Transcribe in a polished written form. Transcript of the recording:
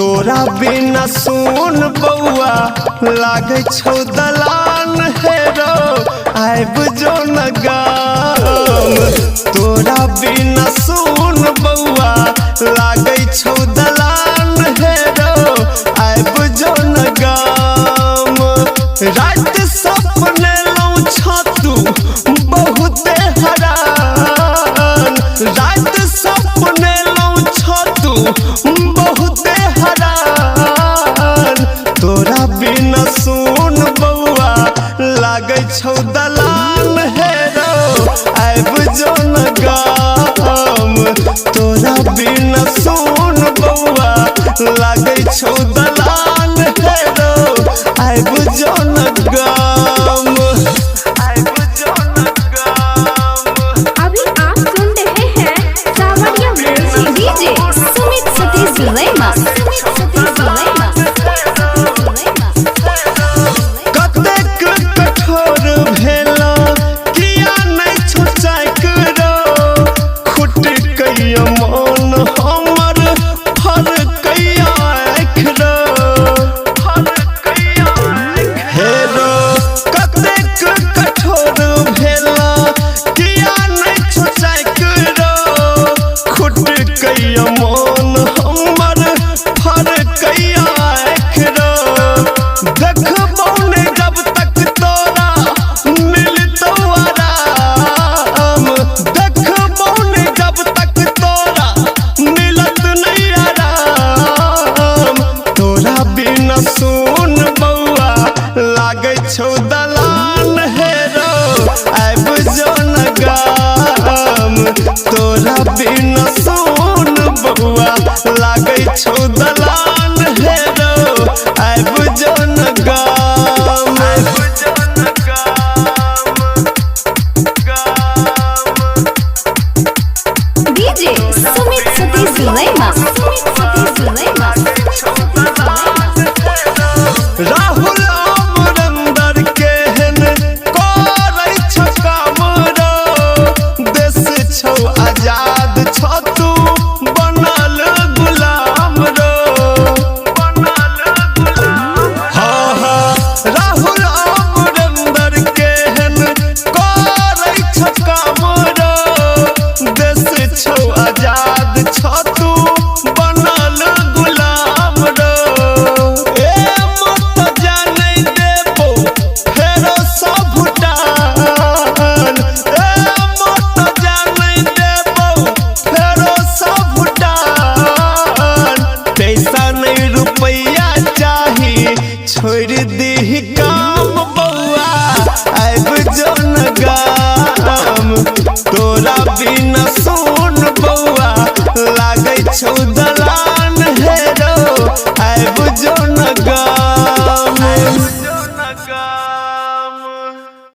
तोरा बिना सुन बउआ लागे छौ दलान हेरो आइब जो न गाम। तोरा बिना सुन बउआ लागे छौ दलान हेरो आइब जो न गाम। रात सपने लौ छतू बहुते हरान, रात सपने लौ छतू बहुते हरान। तोरा बिना सुन बउआ लागे छौ दलान हेरो आइब जो न गाम। तोरा बिना सुन बउआ लागे छौ दलान हेरो आइब जो न गाम। आइब जो न गाम। अभी आप सुन रहे हैं सावरिया म्यूजिक डीजे सुमित सतीश सुलेमा। कतेक कठोर भेला किया नहीं छोचाई करो, खुट कैया मन हमर फर कैया आँखरो, फर कैया हेरो। कतेक कठोर भेला किया नहीं छोचाई करो, खुट कैया मन हमर फर कैया आँखरो। देखबौ ने जब तक तोरा मिलतौ आराम, देखबौ ने जब तक तोरा मिलत नहीं आराम। तोरा बिना सुन बउआ लागे छौ दलान हेरो आइब जो न गाम। तोरा बिना सुन बउआ लागे छौ दलान हेरो आइब जो न गाम। आइब जो न गाम, गाम। डीजे सुमित सतीश सुलेमा। राहुल अमरंदर केहन करै छ काम रो, देश छौ आजाद छ तू बनल गुलाम रो, बनल गुलाम। हाँ हाँ राहुल अमरंदर केहन करै छ काम रो, देश छौ आजाद छ तू बनल गुलाम रो। ए मत जानै देबो फेरो सब भुटान, ए मत जानै देबो फेरो सब भुटान। पैसा नहीं रुपया चाही छोड़ दीही काम।